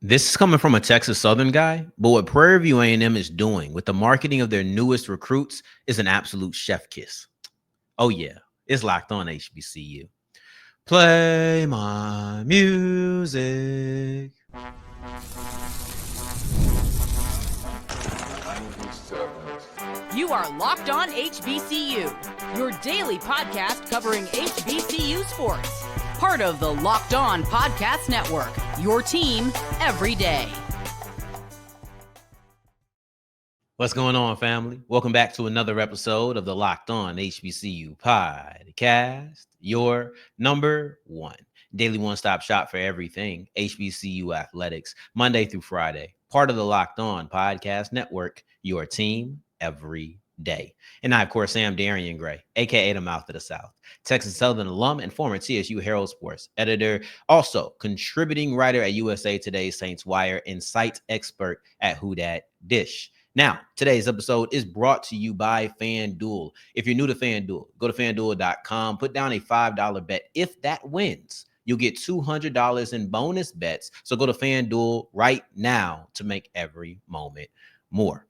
This is coming from a Texas Southern guy, but what Prairie View A&M is doing with the marketing of their newest recruits is an absolute chef kiss. Oh yeah, it's locked on HBCU. Play my music. You are Locked On HBCU, your daily podcast covering HBCU sports. Part of the Locked On Podcast Network, your team every day. What's going on, family? Welcome back to another episode of the Locked On HBCU podcast, your number one daily one-stop shop for everything HBCU athletics, Monday through Friday. Part of the Locked On Podcast Network, your team every day. And I, of course, am Darrion Gray, aka the Mouth of the South, Texas Southern alum and former TSU Herald Sports editor, also contributing writer at USA Today, Saints Wire, and site expert at Who Dat Dish. Now, today's episode is brought to you by FanDuel. If you're new to FanDuel, go to FanDuel.com, put down a $5 bet. If that wins, you'll get $200 in bonus bets. So go to FanDuel right now to make every moment more.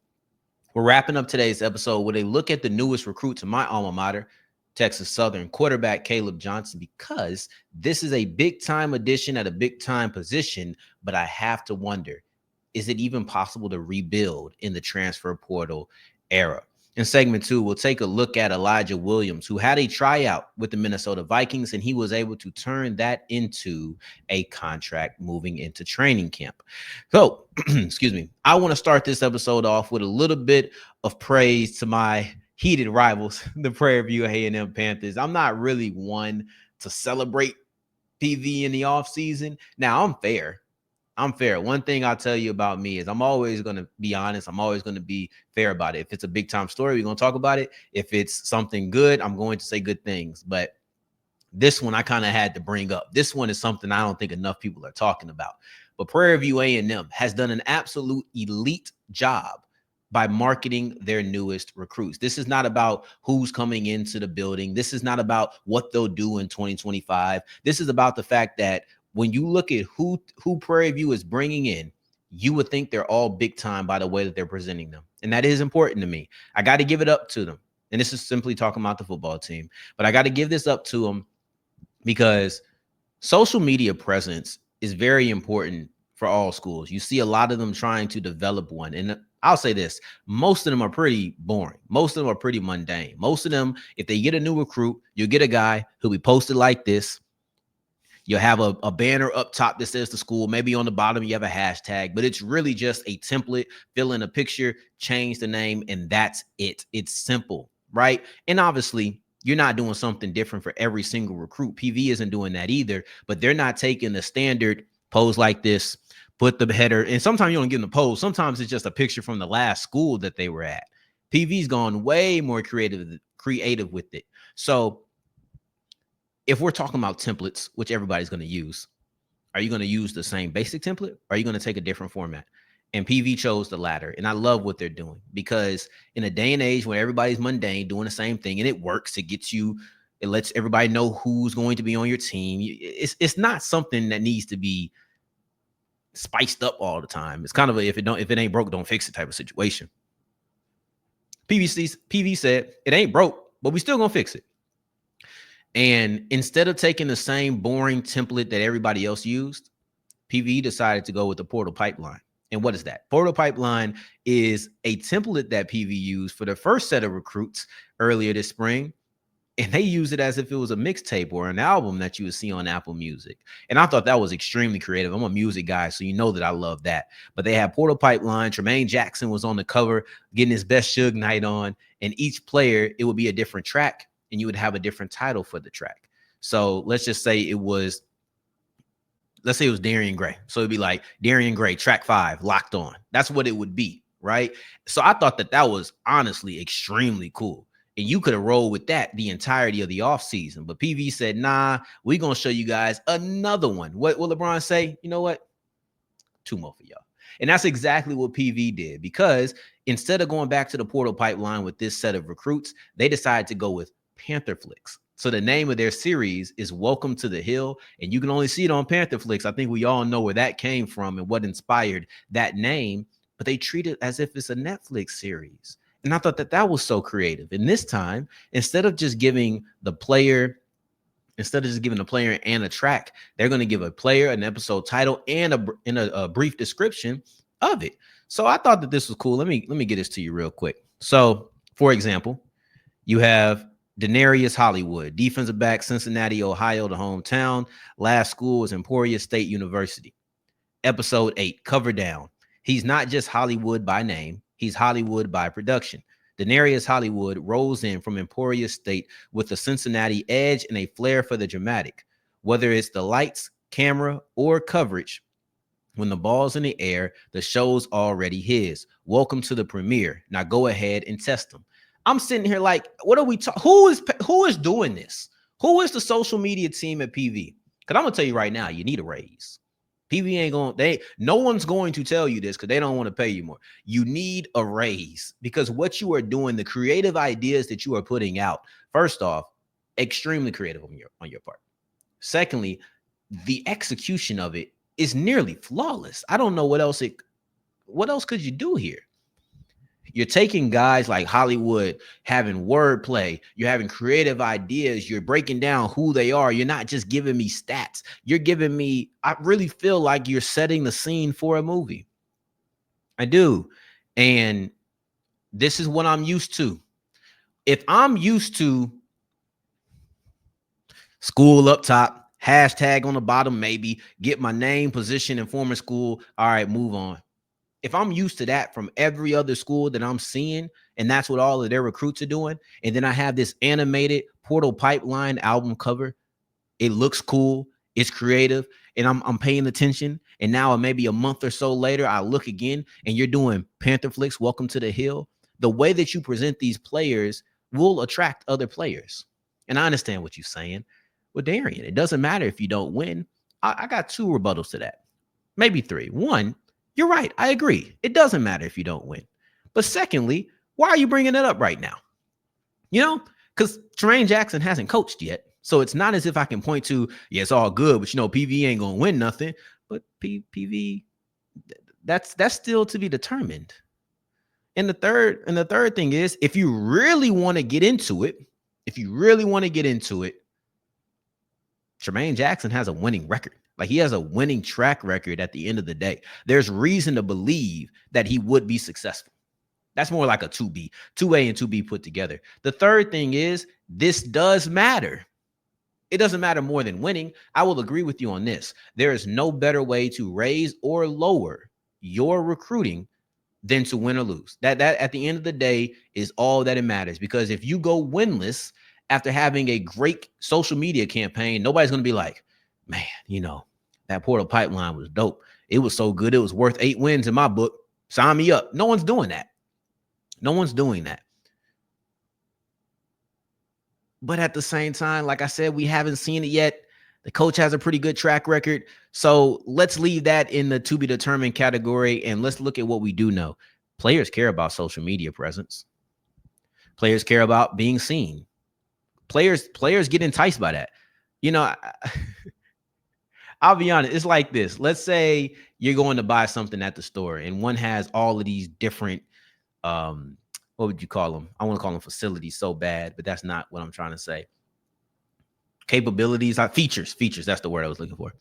We're wrapping up today's episode with a look at the newest recruit to my alma mater, Texas Southern quarterback Caleb Johnson, because this is a big-time addition at a big-time position, but I have to wonder, is it even possible to rebuild in the transfer portal era? In segment 2, we'll take a look at Elijah Williams, who had a tryout with the Minnesota Vikings, and he was able to turn that into a contract moving into training camp. So, excuse me, I want to start this episode off with a little bit of praise to my heated rivals, the Prairie View A&M Panthers. I'm not really one to celebrate PV in the offseason. Now, I'm fair. One thing I'll tell you about me is I'm always going to be honest. I'm always going to be fair about it. If it's a big time story, we're going to talk about it. If it's something good, I'm going to say good things. But this one I kind of had to bring up. This one is something I don't think enough people are talking about. But Prairie View A&M has done an absolute elite job by marketing their newest recruits. This is not about who's coming into the building. This is not about what they'll do in 2025. This is about the fact that when you look at who Prairie View is bringing in, you would think they're all big time by the way that they're presenting them. And that is important to me. I got to give it up to them. And this is simply talking about the football team. But I got to give this up to them because social media presence is very important for all schools. You see a lot of them trying to develop one. And I'll say this, most of them are pretty boring. Most of them are pretty mundane. Most of them, if they get a new recruit, you'll get a guy who'll be posted like this. You'll have a banner up top that says the school. Maybe on the bottom, you have a hashtag, but it's really just a template. Fill in a picture, change the name, and that's it. It's simple, right? And obviously, you're not doing something different for every single recruit. PV isn't doing that either, but they're not taking the standard pose like this, put the header, and sometimes you don't give them the pose. Sometimes it's just a picture from the last school that they were at. PV's gone way more creative with it. So if we're talking about templates, which everybody's going to use, are you going to use the same basic template or are you going to take a different format? And PV chose the latter. And I love what they're doing because in a day and age where everybody's mundane doing the same thing and it works, it lets everybody know who's going to be on your team. It's not something that needs to be spiced up all the time. It's kind of if it ain't broke, don't fix it type of situation. PV said it ain't broke, but we still going to fix it. And instead of taking the same boring template that everybody else used, PV decided to go with the portal pipeline. And what is that? Portal pipeline is a template that PV used for the first set of recruits earlier this spring. And they use it as if it was a mixtape or an album that you would see on Apple Music. And I thought that was extremely creative. I'm a music guy, so you know that I love that. But they had portal pipeline. Tremaine Jackson was on the cover getting his best Suge Knight on. And each player, it would be a different track. And you would have a different title for the track. So let's just say it was Darrion Gray. So it'd be like Darrion Gray, track 5, Locked On. That's what it would be, right? So I thought that was honestly extremely cool. And you could have rolled with that the entirety of the offseason. But PV said, nah, we're going to show you guys another one. What will LeBron say? You know what? 2 more for y'all. And that's exactly what PV did because instead of going back to the portal pipeline with this set of recruits, they decided to go with Panther Flicks. So the name of their series is Welcome to the Hill, and you can only see it on Panther Flicks. I think we all know where that came from and what inspired that name, but they treat it as if it's a Netflix series. And I thought that that was so creative. And this time, instead of just giving the player and a track, they're going to give a player an episode title and a brief description of it. So I thought that this was cool. Let me get this to you real quick. So, for example, you have Denarius Hollywood, defensive back, Cincinnati, Ohio, the hometown. Last school was Emporia State University. Episode 8, Cover Down. He's not just Hollywood by name, he's Hollywood by production. Denarius Hollywood rolls in from Emporia State with a Cincinnati edge and a flair for the dramatic. Whether it's the lights, camera, or coverage, when the ball's in the air, the show's already his. Welcome to the premiere. Now go ahead and test him. I'm sitting here like, what are we talking? Who is doing this? Who is the social media team at PV? Because I'm gonna tell you right now, you need a raise. PV ain't going. No one's going to tell you this because they don't want to pay you more. You need a raise because what you are doing, the creative ideas that you are putting out, first off, extremely creative on your part. Secondly, the execution of it is nearly flawless. I don't know what else could you do here? You're taking guys like Hollywood having wordplay. You're having creative ideas. You're breaking down who they are. You're not just giving me stats. You're giving me, I really feel like you're setting the scene for a movie. I do. And this is what I'm used to. If I'm used to school up top, hashtag on the bottom, maybe get my name, position, and former school. All right, move on. If I'm used to that from every other school that I'm seeing, and that's what all of their recruits are doing, and then I have this animated Portal Pipeline album cover, it looks cool, it's creative, and I'm paying attention. And now maybe a month or so later, I look again, and you're doing Panther Flicks, Welcome to the Hill. The way that you present these players will attract other players. And I understand what you're saying. Well, Darrion, it doesn't matter if you don't win. I got 2 rebuttals to that, maybe 3. One, you're right. I agree. It doesn't matter if you don't win. But secondly, why are you bringing it up right now? You know, because Tremaine Jackson hasn't coached yet. So it's not as if I can point to, yeah, it's all good, but, PV ain't going to win nothing. But PV, that's still to be determined. And the third thing is, if you really want to get into it, Tremaine Jackson has a winning record. Like, he has a winning track record at the end of the day. There's reason to believe that he would be successful. That's more like a 2B, 2A and 2B put together. The third thing is, this does matter. It doesn't matter more than winning. I will agree with you on this. There is no better way to raise or lower your recruiting than to win or lose. That at the end of the day is all that it matters. Because if you go winless after having a great social media campaign, nobody's going to be like, man, that Portal Pipeline was dope. It was so good. It was worth 8 wins in my book. Sign me up. No one's doing that. But at the same time, like I said, we haven't seen it yet. The coach has a pretty good track record. So let's leave that in the to be determined category. And let's look at what we do know. Players care about social media presence. Players care about being seen. Players get enticed by that. I'll be honest. It's like this. Let's say you're going to buy something at the store and one has all of these different, what would you call them? I want to call them facilities so bad, but that's not what I'm trying to say. Capabilities, features. That's the word I was looking for.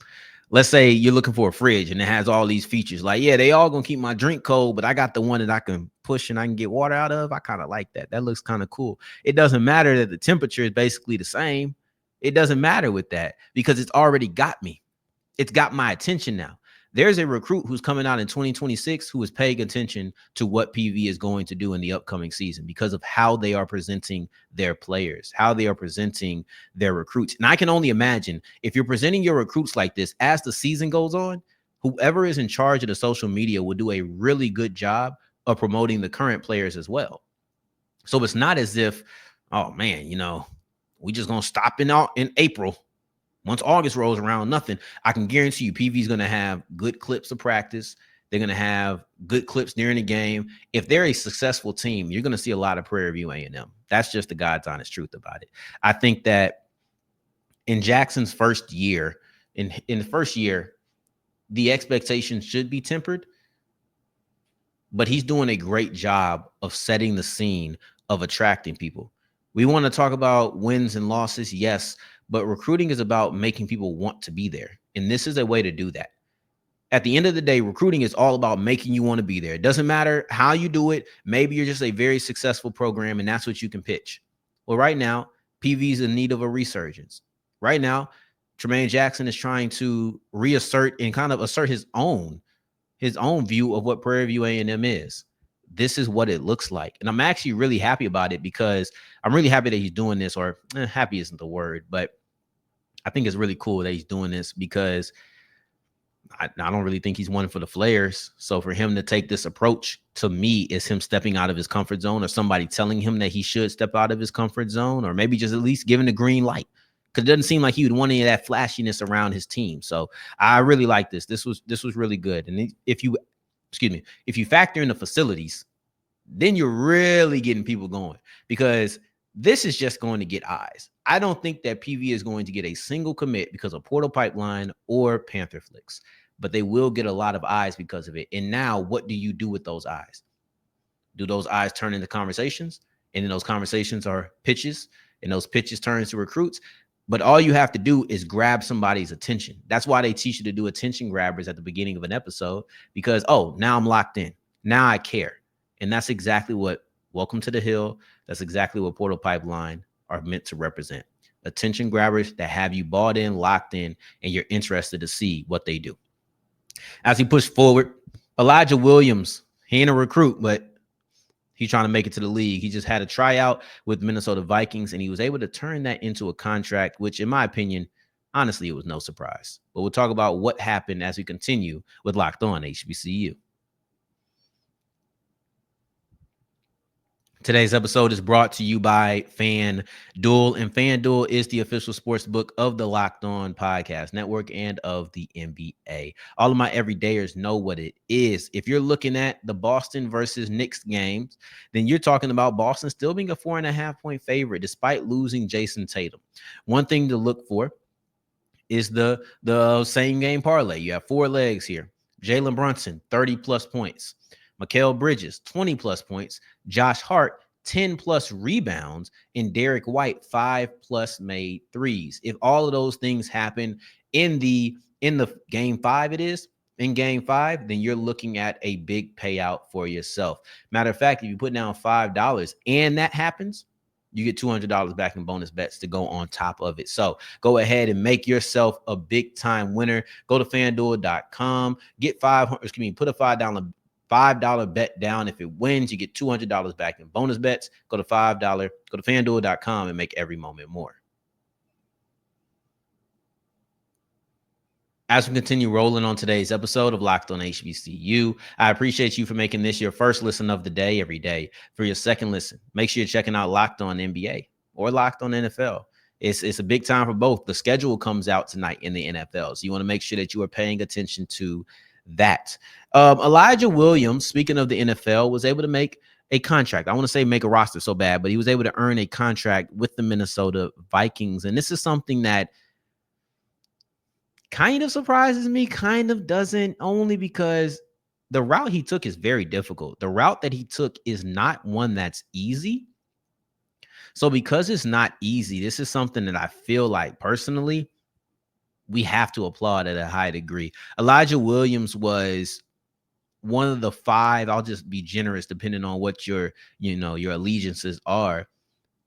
Let's say you're looking for a fridge and it has all these features. Like, yeah, they all going to keep my drink cold, but I got the one that I can push and I can get water out of. I kind of like that. That looks kind of cool. It doesn't matter that the temperature is basically the same. It doesn't matter with that because it's already got me. It's got my attention now. There's a recruit who's coming out in 2026 who is paying attention to what PV is going to do in the upcoming season because of how they are presenting their players, how they are presenting their recruits. And I can only imagine if you're presenting your recruits like this as the season goes on, whoever is in charge of the social media will do a really good job of promoting the current players as well. So it's not as if, oh man, we just going to stop in April. Once August rolls around, nothing. I can guarantee you PV is going to have good clips of practice. They're going to have good clips during the game. If they're a successful team, you're going to see a lot of Prairie View A&M. That's just the God's honest truth about it. I think that in Jackson's first year, in the first year, the expectations should be tempered, but he's doing a great job of setting the scene, of attracting people. We want to talk about wins and losses, yes, but recruiting is about making people want to be there. And this is a way to do that. At the end of the day, recruiting is all about making you want to be there. It doesn't matter how you do it. Maybe you're just a very successful program and that's what you can pitch. Well, right now, PV is in need of a resurgence. Right now, Tremaine Jackson is trying to reassert and kind of assert his own view of what Prairie View A&M is. This is what it looks like. And I'm actually really happy about it because I'm really happy that he's doing this, or happy isn't the word, but I think it's really cool that he's doing this because I don't really think he's one for the flares. So for him to take this approach, to me, is him stepping out of his comfort zone, or somebody telling him that he should step out of his comfort zone, or maybe just at least giving the green light. Because it doesn't seem like he would want any of that flashiness around his team. So I really like this. This was really good. And if you factor in the facilities, then you're really getting people going, because this is just going to get eyes. I don't think that PV is going to get a single commit because of Portal Pipeline or Panther Flicks, but they will get a lot of eyes because of it. And now what do you do with those eyes? Do those eyes turn into conversations? And then those conversations are pitches, and those pitches turn into recruits. But all you have to do is grab somebody's attention. That's why they teach you to do attention grabbers at the beginning of an episode, because, oh, now I'm locked in. Now I care. And that's exactly what Welcome to the Hill, that's exactly what Portal Pipeline are meant to represent. Attention grabbers that have you bought in, locked in, and you're interested to see what they do. As he pushed forward, Elijah Williams, he ain't a recruit, but he's trying to make it to the league. He just had a tryout with Minnesota Vikings, and he was able to turn that into a contract, which, in my opinion, honestly, it was no surprise. But we'll talk about what happened as we continue with Locked On HBCU. Today's episode is brought to you by FanDuel, and FanDuel is the official sports book of the Locked On Podcast Network and of the NBA. All of my everydayers know what it is. If you're looking at the Boston versus Knicks games, then you're talking about Boston still being a 4.5-point favorite despite losing Jason Tatum. One thing to look for is the same game parlay. You have 4 legs here. Jalen Brunson, 30-plus points. Mikal Bridges, 20-plus points. Josh Hart, 10-plus rebounds. And Derek White, 5-plus made threes. If all of those things happen in the game 5, in game 5, then you're looking at a big payout for yourself. Matter of fact, if you put down $5 and that happens, you get $200 back in bonus bets to go on top of it. So go ahead and make yourself a big time winner. Go to FanDuel.com, put a $5 bet down. If it wins, you get $200 back in bonus bets. Go to FanDuel.com and make every moment more. As we continue rolling on today's episode of Locked On HBCU, I appreciate you for making this your first listen of the day every day. For your second listen, make sure you're checking out Locked On NBA or Locked On NFL. It's a big time for both. The schedule comes out tonight in the NFL, so you want to make sure that you are paying attention to that. Elijah Williams, speaking of the NFL, was able to make a contract. I want to say make a roster so bad, but he was able to earn a contract with the Minnesota Vikings. And this is something that kind of surprises me, kind of doesn't, only because the route he took is very difficult. The route that he took is not one that's easy. So because it's not easy, this is something that I feel like personally we have to applaud at a high degree. Elijah Williams was one of the 5, I'll just be generous depending on what your allegiances are.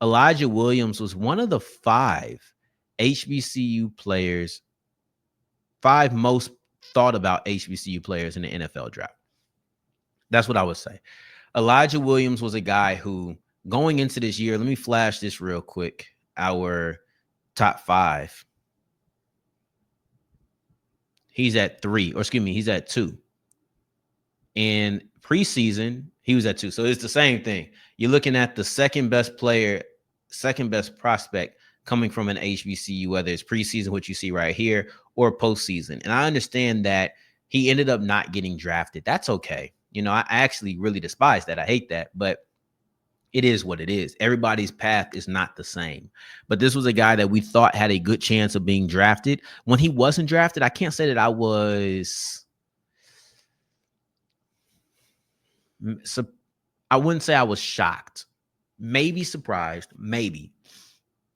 Elijah Williams was one of the 5 HBCU players, 5 most thought about HBCU players in the NFL draft. That's what I would say. Elijah Williams was a guy who, going into this year, let me flash this real quick, our top 5. He's at 3, he's at 2. In preseason, he was at 2. So it's the same thing. You're looking at the second best player, second best prospect coming from an HBCU, whether it's preseason, which you see right here, or postseason. And I understand that he ended up not getting drafted. That's okay. I actually really despise that. I hate that. But It is what it is. Everybody's path is not the same. But this was a guy that we thought had a good chance of being drafted. When he wasn't drafted, I can't say that I was so I wouldn't say I was shocked. Maybe surprised, maybe,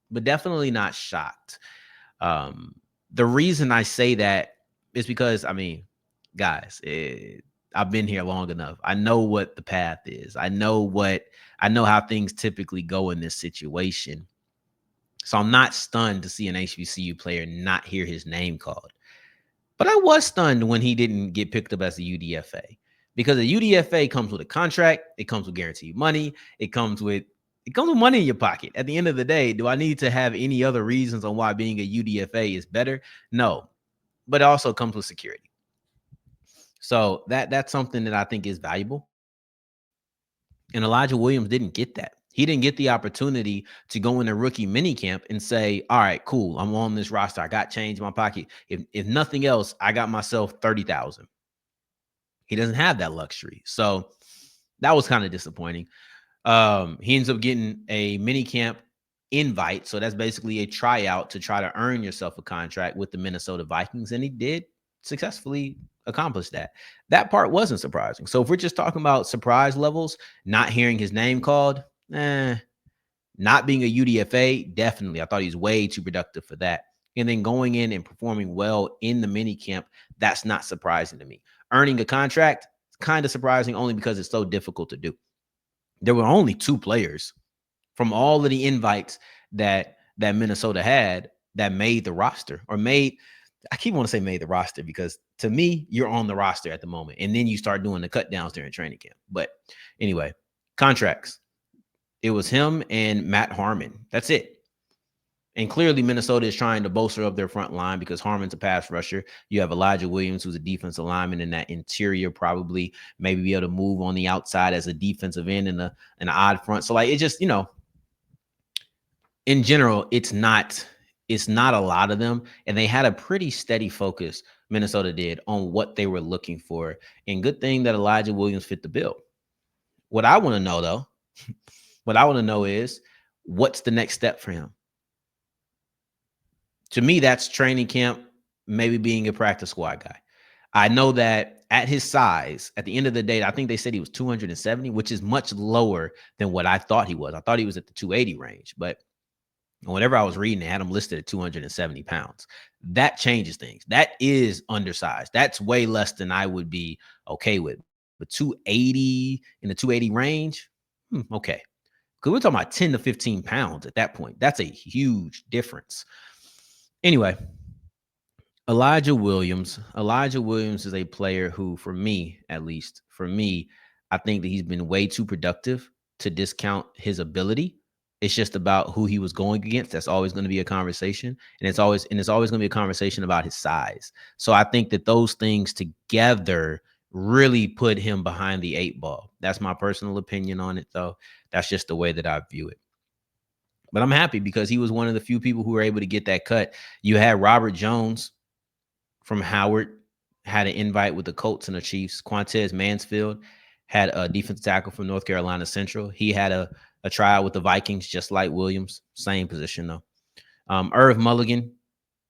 but definitely not shocked. Um, the reason I say that is because, I mean, guys, I've been here long enough. I know what the path is. I know how things typically go in this situation. So I'm not stunned to see an HBCU player not hear his name called. But I was stunned when he didn't get picked up as a UDFA, because a UDFA comes with a contract, it comes with guaranteed money, it comes with money in your pocket. At the end of the day, do I need to have any other reasons on why being a UDFA is better? No, but it also comes with security. So that's something that I think is valuable. And Elijah Williams didn't get that. He didn't get the opportunity to go in a rookie mini camp and say, all right, cool, I'm on this roster. I got change in my pocket. If nothing else, I got myself 30,000. He doesn't have that luxury. So that was kind of disappointing. He ends up getting a mini camp invite. So that's basically a tryout to try to earn yourself a contract with the Minnesota Vikings. And he did successfully accomplish that. That part wasn't surprising. So if we're just talking about surprise levels, not hearing his name called, not being a UDFA, definitely. I thought he was way too productive for that. And then going in and performing well in the mini camp, that's not surprising to me. Earning a contract, kind of surprising only because it's so difficult to do. There were only 2 players from all of the invites that Minnesota had that made the roster, or made, I keep wanting to say made the roster, because to me, you're on the roster at the moment. And then you start doing the cut downs during training camp. But anyway, contracts. It was him and Matt Harmon. That's it. And clearly Minnesota is trying to bolster up their front line because Harmon's a pass rusher. You have Elijah Williams, who's a defensive lineman in that interior, probably maybe be able to move on the outside as a defensive end in an odd front. So like, it just, in general, it's not a lot of them. And they had a pretty steady focus, Minnesota did, on what they were looking for. And good thing that Elijah Williams fit the bill. What I want to know, though, is what's the next step for him? To me, that's training camp, maybe being a practice squad guy. I know that at his size, at the end of the day, I think they said he was 270, which is much lower than what I thought he was. I thought he was at the 280 range, but whenever I was reading, they had him listed at 270 pounds. That changes things. That is undersized. That's way less than I would be okay with. But 280, in the 280 range, okay. Because we're talking about 10 to 15 pounds at that point. That's a huge difference. Anyway, Elijah Williams is a player who, for me, I think that he's been way too productive to discount his ability. It's just about who he was going against. That's always going to be a conversation. And it's always going to be a conversation about his size. So I think that those things together really put him behind the 8 ball. That's my personal opinion on it, though. That's just the way that I view it. But I'm happy because he was one of the few people who were able to get that cut. You had Robert Jones from Howard, had an invite with the Colts and the Chiefs. Quantez Mansfield had a defensive tackle from North Carolina Central. He had a tryout with the Vikings, just like Williams. Same position, though. Irv Mullen,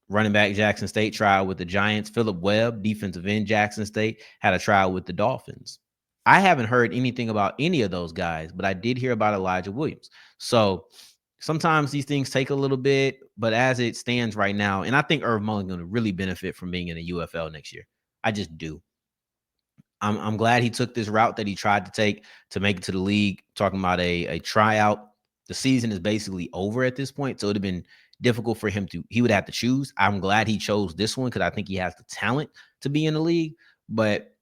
running back, Jackson State, trial with the Giants. Phillip Webb, defensive end, Jackson State, had a trial with the Dolphins. I haven't heard anything about any of those guys, but I did hear about Elijah Williams. So sometimes these things take a little bit, but as it stands right now, and I think Irv Mullen is going to really benefit from being in the UFL next year. I just do. I'm glad he took this route that he tried to take to make it to the league, talking about a tryout. The season is basically over at this point, so it would have been difficult for him he would have to choose. I'm glad he chose this one because I think he has the talent to be in the league, but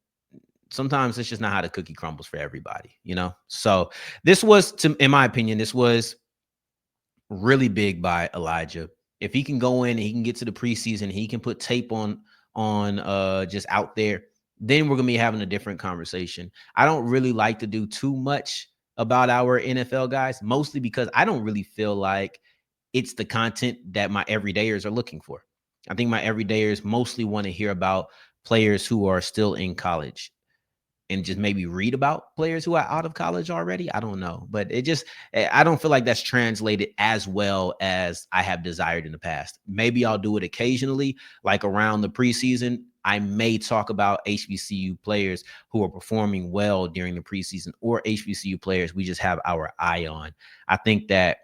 sometimes it's just not how the cookie crumbles for everybody, So this was, in my opinion, this was really big by Elijah. If he can go in and he can get to the preseason, he can put tape on just out there, then we're going to be having a different conversation. I don't really like to do too much about our NFL guys, mostly because I don't really feel like it's the content that my everydayers are looking for. I think my everydayers mostly want to hear about players who are still in college. and just maybe read about players who are out of college already. I don't know, but I don't feel like that's translated as well as I have desired in the past. Maybe I'll do it occasionally, like around the preseason. I may talk about HBCU players who are performing well during the preseason, or HBCU players we just have our eye on. I think that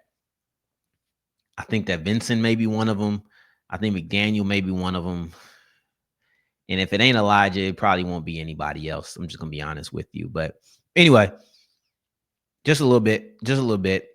Vincent may be one of them. I think McDaniel may be one of them. And if it ain't Elijah, it probably won't be anybody else. I'm just going to be honest with you. But anyway, just a little bit.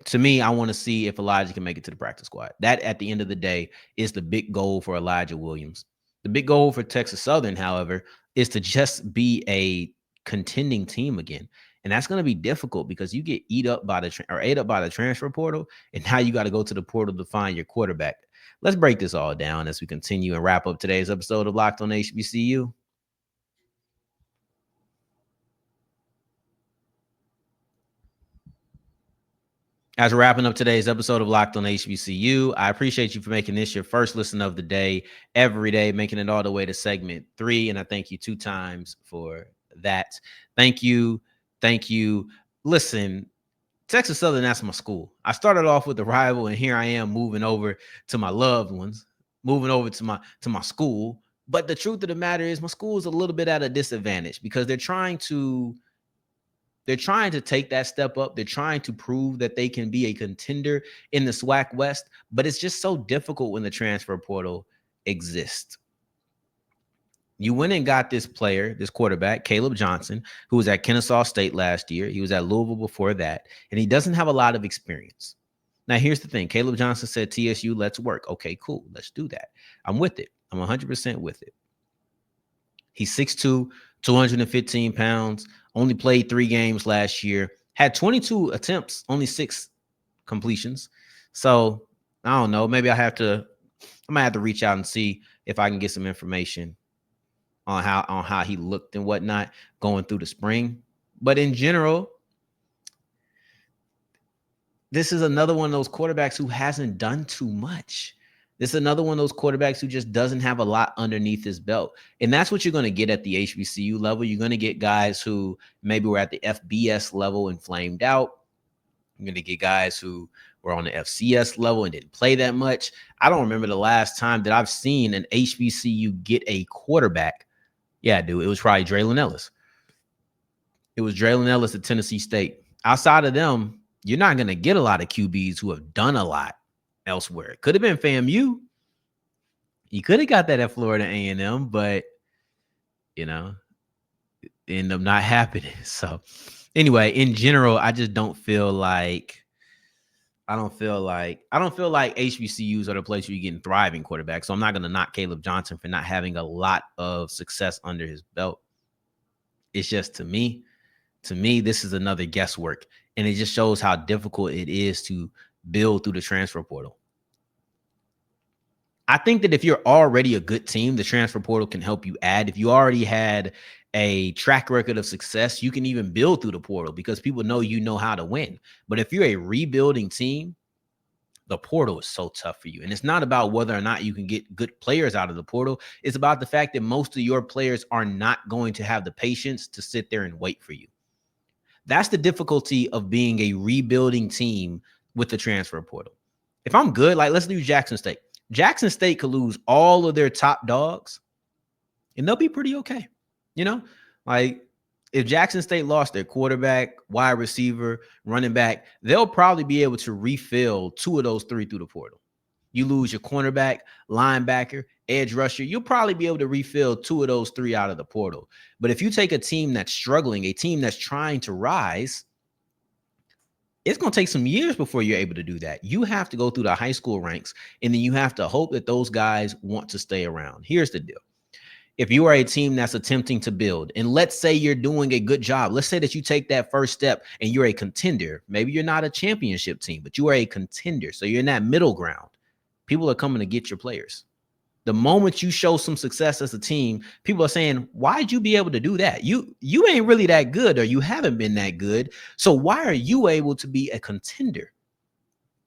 To me, I want to see if Elijah can make it to the practice squad. That, at the end of the day, is the big goal for Elijah Williams. The big goal for Texas Southern, however, is to just be a contending team again. And that's going to be difficult because you get ate up by the transfer portal, and now you got to go to the portal to find your quarterback. Let's break this all down as we continue and wrap up today's episode of Locked on HBCU. As we're wrapping up today's episode of Locked on HBCU, I appreciate you for making this your first listen of the day, every day, making it all the way to segment 3. And I thank you 2 times for that. Thank you. Listen, Texas Southern, that's my school. I started off with the rival, and here I am moving over to my loved ones, moving over to my school. But the truth of the matter is my school is a little bit at a disadvantage because they're trying to take that step up. They're trying to prove that they can be a contender in the SWAC West, but it's just so difficult when the transfer portal exists. You went and got this quarterback, Caleb Johnson, who was at Kennesaw State last year. He was at Louisville before that, and he doesn't have a lot of experience. Now, here's the thing. Caleb Johnson said, TSU, let's work. Okay, cool. Let's do that. I'm with it. I'm 100% with it. He's 6'2", 215 pounds, only played 3 games last year, had 22 attempts, only 6 completions. So, I don't know. Maybe I might have to reach out and see if I can get some information on how he looked and whatnot going through the spring. But in general, this is another one of those quarterbacks who hasn't done too much. This is another one of those quarterbacks who just doesn't have a lot underneath his belt. And that's what you're going to get at the HBCU level. You're going to get guys who maybe were at the FBS level and flamed out. You're going to get guys who were on the FCS level and didn't play that much. I don't remember the last time that I've seen an HBCU get a quarterback. Yeah, dude, it was probably Draylon Ellis. It was Draylon Ellis at Tennessee State. Outside of them, you're not going to get a lot of QBs who have done a lot elsewhere. It could have been FAMU. You could have got that at Florida A&M, but, it ended up not happening. So, anyway, in general, I just don't feel like HBCUs are the place where you're getting thriving quarterbacks. So I'm not going to knock Caleb Johnson for not having a lot of success under his belt. It's just to me, this is another guesswork. And it just shows how difficult it is to build through the transfer portal. I think that if you're already a good team, the transfer portal can help you add. If you already had a track record of success, you can even build through the portal because people know you know how to win. But if you're a rebuilding team, the portal is so tough for you. And it's not about whether or not you can get good players out of the portal. It's about the fact that most of your players are not going to have the patience to sit there and wait for you. That's the difficulty of being a rebuilding team with the transfer portal. If I'm good, like let's do Jackson State. Jackson State could lose all of their top dogs and they'll be pretty okay. Like if Jackson State lost their quarterback, wide receiver, running back, they'll probably be able to refill 2 of those 3 through the portal. You lose your cornerback, linebacker, edge rusher, you'll probably be able to refill 2 of those 3 out of the portal. But if you take a team that's struggling, a team that's trying to rise, it's going to take some years before you're able to do that. You have to go through the high school ranks, and then you have to hope that those guys want to stay around. Here's the deal. If you are a team that's attempting to build, and let's say you're doing a good job, let's say that you take that first step and you're a contender. Maybe you're not a championship team, but you are a contender. So you're in that middle ground. People are coming to get your players. The moment you show some success as a team, people are saying, why'd you be able to do that? You ain't really that good, or you haven't been that good. So why are you able to be a contender?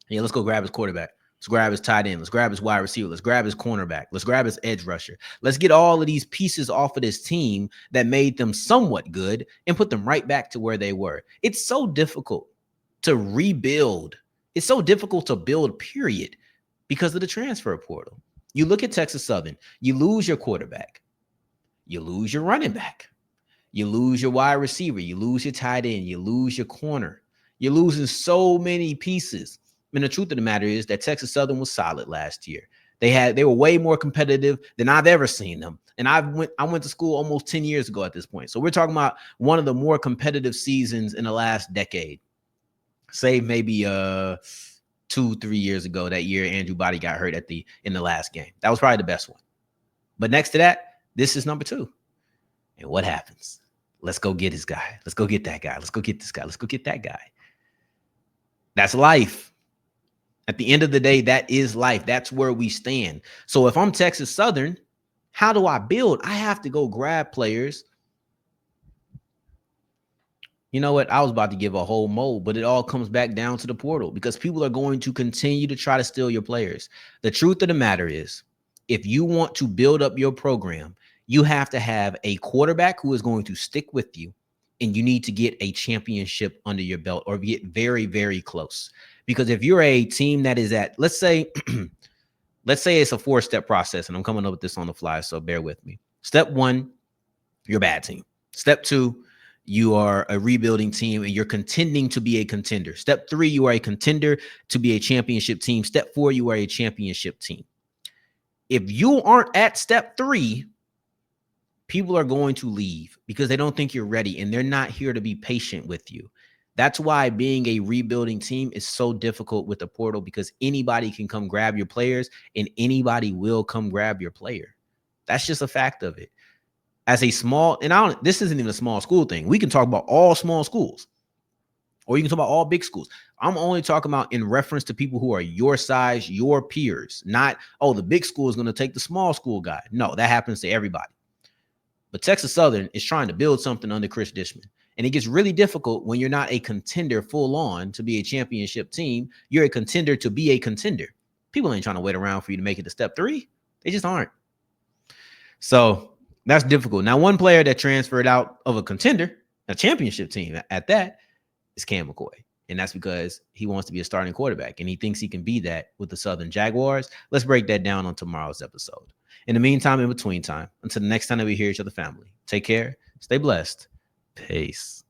Yeah, let's go grab his quarterback. Let's grab his tight end. Let's grab his wide receiver. Let's grab his cornerback. Let's grab his edge rusher. Let's get all of these pieces off of this team that made them somewhat good and put them right back to where they were. It's so difficult to rebuild. It's so difficult to build, period, because of the transfer portal. You look at Texas Southern, you lose your quarterback. You lose your running back. You lose your wide receiver. You lose your tight end. You lose your corner. You're losing so many pieces. And the truth of the matter is that Texas Southern was solid last year. They were way more competitive than I've ever seen them. And I went to school almost 10 years ago at this point. So we're talking about one of the more competitive seasons in the last decade. Save maybe 2-3 years ago, that year Andrew Body got hurt in the last game. That was probably the best one. But next to that, this is number 2. And what happens? Let's go get his guy. Let's go get that guy. Let's go get this guy. Let's go get that guy. That's life. At the end of the day, that is life. That's where we stand. So if I'm Texas Southern, how do I build? I have to go grab players. You know what? I was about to give a whole mold, but it all comes back down to the portal because people are going to continue to try to steal your players. The truth of the matter is, if you want to build up your program, you have to have a quarterback who is going to stick with you, and you need to get a championship under your belt or get very, very close. Because if you're a team that is at, let's say it's a 4-step process, and I'm coming up with this on the fly, so bear with me. Step 1, you're a bad team. Step 2, you are a rebuilding team and you're contending to be a contender. Step 3, you are a contender to be a championship team. Step 4, you are a championship team. If you aren't at step 3, people are going to leave because they don't think you're ready and they're not here to be patient with you. That's why being a rebuilding team is so difficult with the portal, because anybody can come grab your players and anybody will come grab your player. That's just a fact of it. As a small, and this isn't even a small school thing. We can talk about all small schools, or you can talk about all big schools. I'm only talking about in reference to people who are your size, your peers, not, oh, the big school is going to take the small school guy. No, that happens to everybody. But Texas Southern is trying to build something under Chris Dishman. And it gets really difficult when you're not a contender full on to be a championship team. You're a contender to be a contender. People ain't trying to wait around for you to make it to step 3. They just aren't. So that's difficult. Now, one player that transferred out of a contender, a championship team at that, is Cam McCoy. And that's because he wants to be a starting quarterback, and he thinks he can be that with the Southern Jaguars. Let's break that down on tomorrow's episode. In the meantime, in between time, until the next time that we hear each other, family, take care, stay blessed. Peace.